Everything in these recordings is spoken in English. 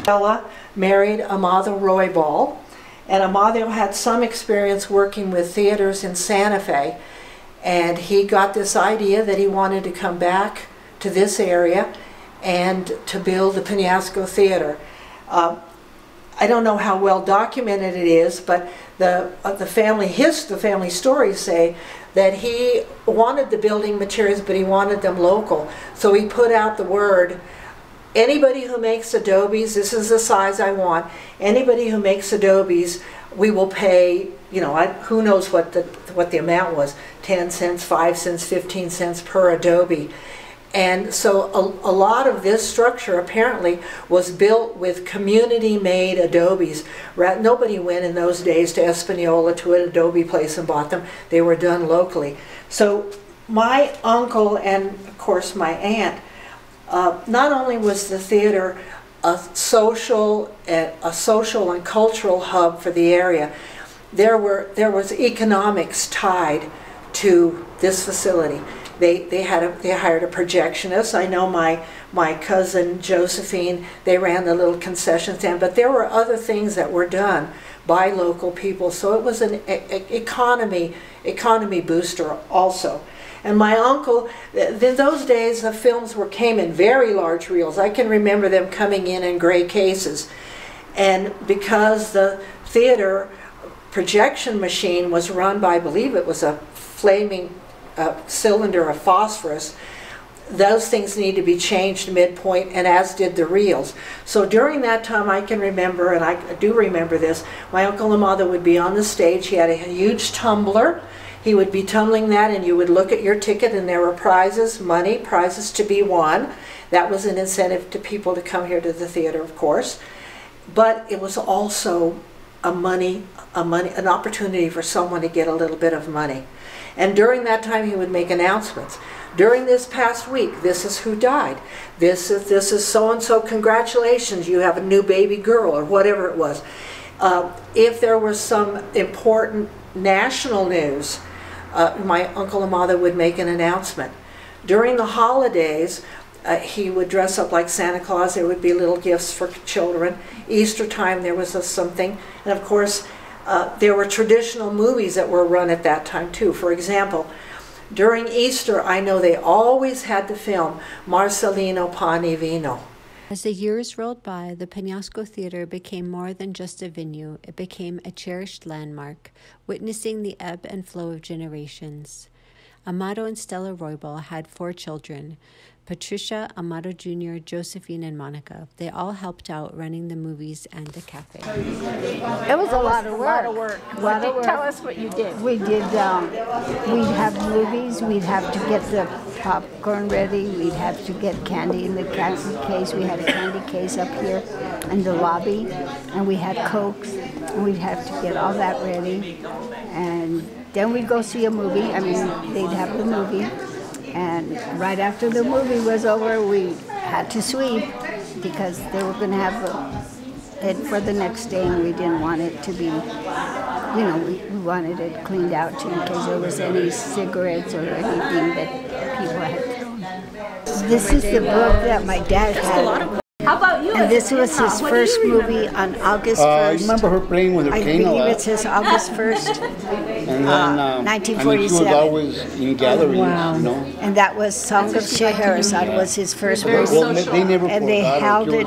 Ella married Amado Roybal, and Amado had some experience working with theaters in Santa Fe, and he got this idea that he wanted to come back to this area and to build the Penasco Theater. I don't know how well documented it is, but the family stories say that he wanted the building materials, but he wanted them local. So he put out the word, anybody who makes adobes, this is the size I want, anybody who makes adobes, we will pay, you know, who knows what the amount was, 10 cents, 5 cents, 15 cents per adobe. And so a lot of this structure apparently was built with community-made adobes. Nobody went in those days to Espanola to an adobe place and bought them. They were done locally. So my uncle and, of course, my aunt, not only was the theater a social and cultural hub for the area, there was economics tied to this facility. They hired a projectionist. I know my cousin Josephine, they ran the little concession stand, but there were other things that were done by local people. So it was an economy booster also. And my uncle, in those days the films came in very large reels. I can remember them coming in gray cases. And because the theater projection machine was run by, I believe it was a flaming cylinder of phosphorus, those things need to be changed midpoint, and as did the reels. So during that time I can remember, and I do remember this, my Uncle Amado would be on the stage. He had a huge tumbler. He would be tumbling that, and you would look at your ticket, and there were prizes, money, prizes to be won. That was an incentive to people to come here to the theater, of course. But it was also an opportunity for someone to get a little bit of money. And during that time he would make announcements. During this past week, this is who died. This is so-and-so, congratulations, you have a new baby girl, or whatever it was. If there was some important national news, my Uncle Amado would make an announcement. During the holidays, he would dress up like Santa Claus. There would be little gifts for children. Easter time there was something. And of course, there were traditional movies that were run at that time too. For example, during Easter, I know they always had the film Marcelino Pan y Vino. As the years rolled by, the Penasco Theater became more than just a venue. It became a cherished landmark, witnessing the ebb and flow of generations. Amado and Stella Roybal had 4 children, Patricia, Amado Jr., Josephine, and Monica. They all helped out running the movies and the cafe. It was a lot of work. Tell us what you did. We did, we'd have movies, we'd have to get the popcorn ready, we'd have to get candy in the candy case. We had a candy case up here in the lobby, and we had Cokes, and we'd have to get all that ready. And then we'd go see a movie. I mean, they'd have the movie. And right after the movie was over, we had to sweep because they were going to have it for the next day, and we didn't want it to be, you know, we wanted it cleaned out too in case there was any cigarettes or anything that people had thrown. This is the book that my dad had. How about you? And this was his first movie on August 1st. I remember her playing with her cane a lot. I believe it says August 1st, and then, 1947. I mean, she was always in gatherings, wow. You know. And that was Song of Scheherazade was his first movie. Well, they never and they held it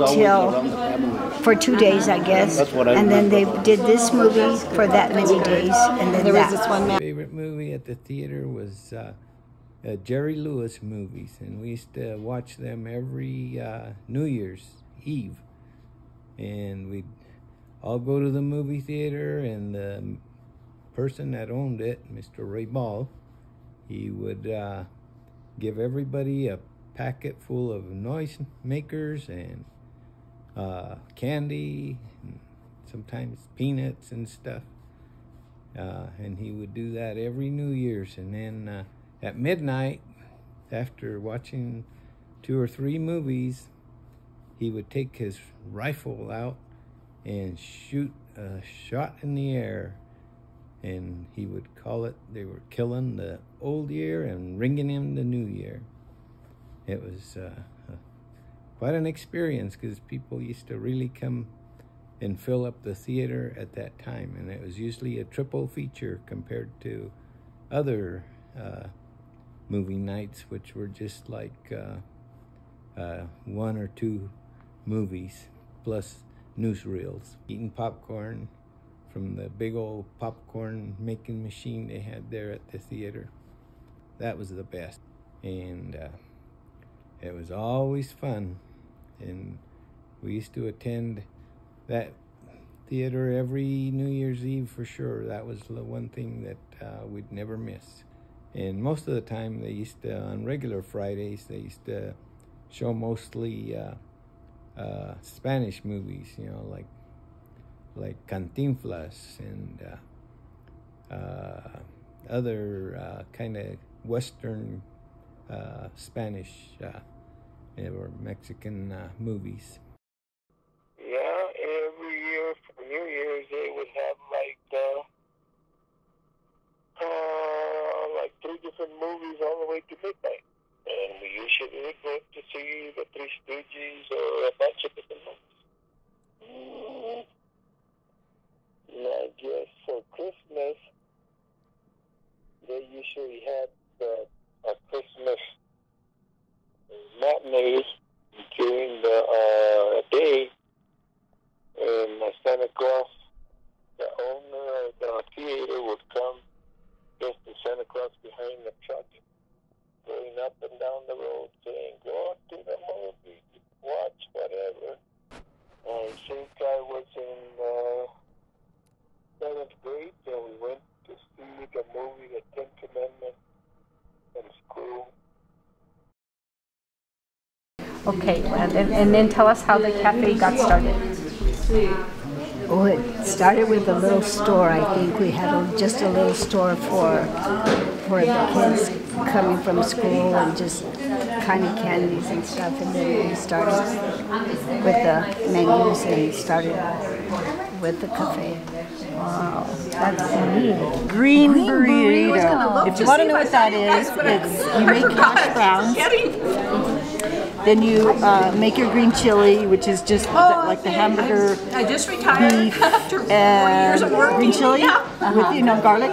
for 2 days, I guess. That's what I and remember. then they did this movie for that many days. And then there was this one My favorite movie at the theater was Jerry Lewis movies, and we used to watch them every New Year's Eve. And we'd all go to the movie theater, and the person that owned it, Mr. Ray Ball, he would give everybody a packet full of noise makers and candy, and sometimes peanuts and stuff. And he would do that every New Year's. And then at midnight, after watching 2 or 3 movies, he would take his rifle out and shoot a shot in the air. And he would call it, they were killing the old year and ringing in the new year. It was quite an experience, because people used to really come and fill up the theater at that time, and it was usually a triple feature compared to other movie nights, which were just like 1 or 2 movies plus newsreels. Eating popcorn from the big old popcorn making machine they had there at the theater. That was the best, and it was always fun, and we used to attend that theater every New Year's Eve for sure. That was the one thing that we'd never miss. And most of the time they used to, on regular Fridays, they used to show mostly Spanish movies, you know, like Cantinflas and other kind of Western Spanish or Mexican movies. Yeah, every year for New Year's they would have like 3 different movies all the way to midnight, and we usually would go to see the Three Stooges or a bunch of different movies. And I guess for Christmas they usually had a Christmas matinee during the day, and Santa Claus, the owner of the theater, would come just to Santa Claus behind the truck, going up and down the road saying, "Go to the movie, watch whatever." I think I was in 7th grade, and we went to see the movie The Ten Commandments in school. Okay, and then tell us how the cafe got started. Oh, it started with a little store. I think we had just a little store for the kids coming from school and just kind of candies and stuff. And then we started with the menus and started with the cafe. Wow, that's neat. Green burrito. If you want to know what that is, it's you make hash browns. Then you make your green chili, which is just like the hamburger, beef, and green chili with garlic.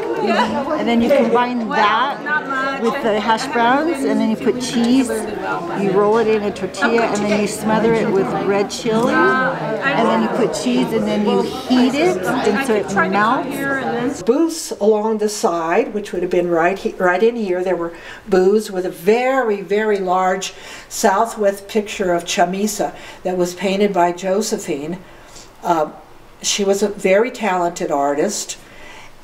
And then you combine that with the hash browns, and then you put cheese. You roll it in a tortilla, and then you smother it with red chili, and then you put cheese, and then you heat it until it melts. Booths along the side, which would have been right in here. There were booths with a very, very large Southwest picture of Chamisa that was painted by Josephine. She was a very talented artist,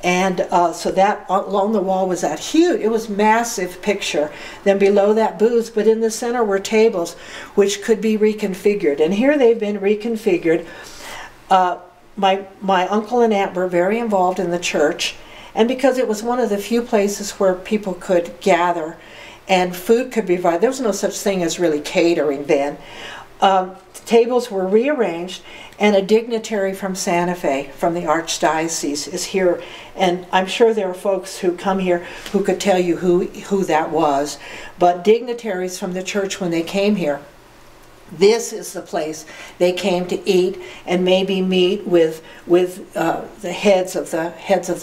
and so that along the wall was that huge, it was massive picture. Then below that booth, but in the center were tables which could be reconfigured, and here they've been reconfigured. My uncle and aunt were very involved in the church, and because it was one of the few places where people could gather and food could be provided, there was no such thing as really catering then. Tables were rearranged, and a dignitary from Santa Fe, from the Archdiocese, is here. And I'm sure there are folks who come here who could tell you who that was. But dignitaries from the church, when they came here, this is the place they came to eat and maybe meet with the heads of the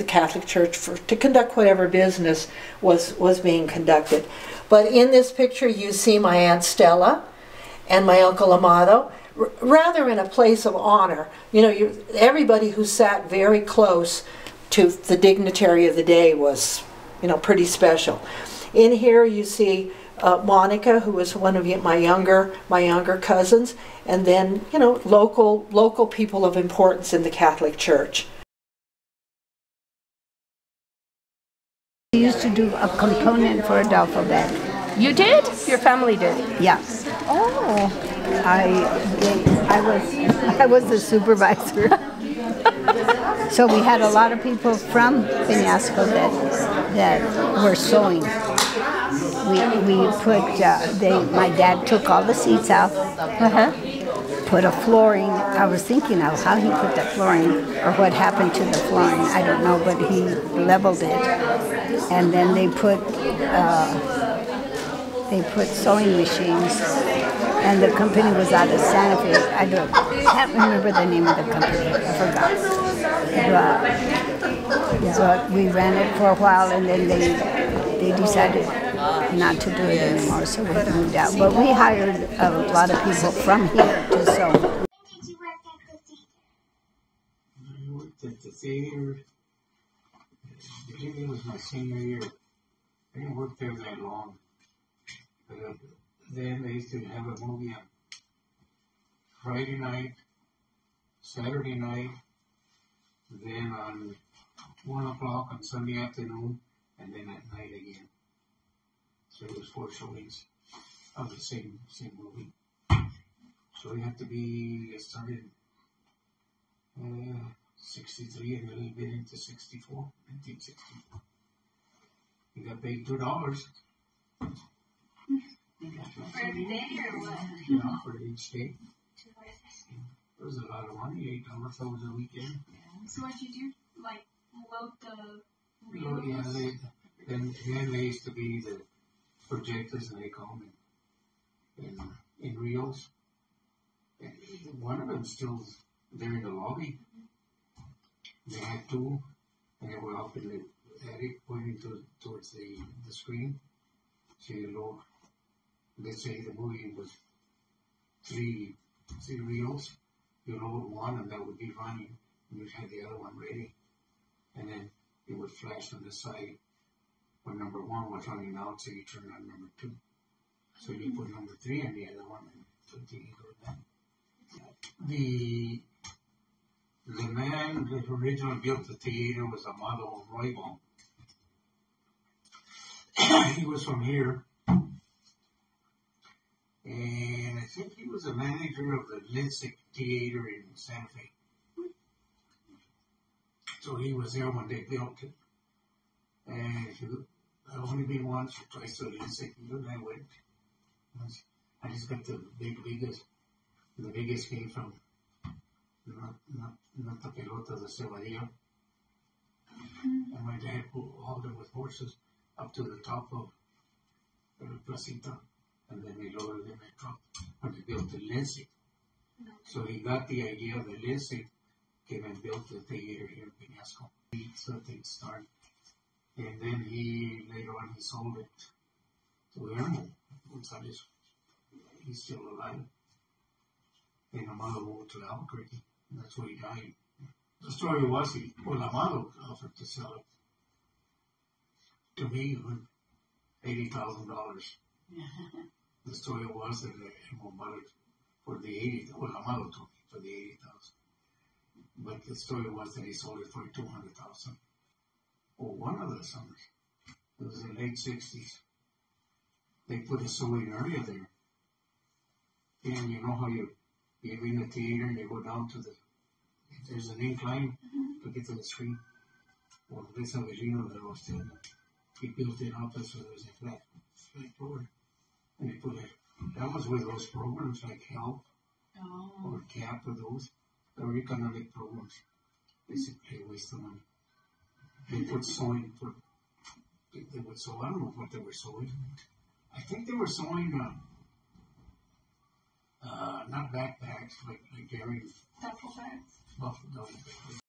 Catholic Church to conduct whatever business was being conducted. But in this picture you see my Aunt Stella and my Uncle Amado, rather in a place of honor. Everybody who sat very close to the dignitary of the day was, pretty special. In here you see Monica, who was one of my younger cousins, and then local people of importance in the Catholic Church. We used to do a component for Adolfo Beck. You did? Your family did? Yeah. Oh. I was the supervisor. So we had a lot of people from Peñasco that were sewing. We put, my dad took all the seats out, put a flooring. I was thinking of how he put that flooring, or what happened to the flooring. I don't know, but he leveled it. And then they put sewing machines, and the company was out of Santa Fe. Can't remember the name of the company. I forgot. But we ran it for a while, and then they decided not to do it anymore, so we moved out. But we hired a lot of people from here to sew. I worked at the theater. I believe it was my senior year. I didn't work there that long. But then they used to have a movie on Friday night, Saturday night, then on 1 o'clock on Sunday afternoon, and then at night again. So it was 4 showings of the same movie. So we had to be started 63 and a little bit into 1964. We got paid $2. For every day or what? Yeah, for each day. It was a lot of money, $8 over the weekend. Yeah. So what'd you do? Like load the reels? Yeah, then they used to be the projectors, and they call them in reels. And one of them still there in the lobby. They had 2, and they were up in the attic pointing towards the screen. So you load, let's say the movie was 3 reels. You load one, and that would be running. And you'd have the other one ready. And then it would flash on the side when number 1 was running out, so you turn on number 2. So you put number 3 on the other one and continue with that. The man that originally built the theater was Amado Roybal. He was from here. And I think he was a manager of the Linsick Theater in Santa Fe. So he was there when they built it. And I've only been once or twice to Linsick, and I went. I just got the biggest game from not the pelota, the cebadilla. And my dad hauled it with horses up to the top of the placita, and then they loaded them in a truck when they built the Linsick. So he got the idea of the Linsick, came and built the theater here in Peñasco. So things started. And then later on, he sold it to Guillermo Gonzalez. He's still alive. And Amado moved to Albuquerque. That's where he died. The story was Amado offered to sell it to me for $80,000. The story was that Emma bought it for the $80,000. Well, Amado told me for the $80,000. But the story was that he sold it for $200,000. Or one of the summers. It was in the late 60s. They put a sewing area there. And you know how you're in the theater and you go down to there's an incline to get to the screen. Well, this Avelino that was still, he built it up so there was a flat floor. And he put it, that was where those programs like HELP or CAP or those, they were economic programs. Basically a waste of money. They put sewing, they would sew, I don't know what they were sewing. I think they were sewing, not backpacks, like Gary. Duffel bags. Duffel bags.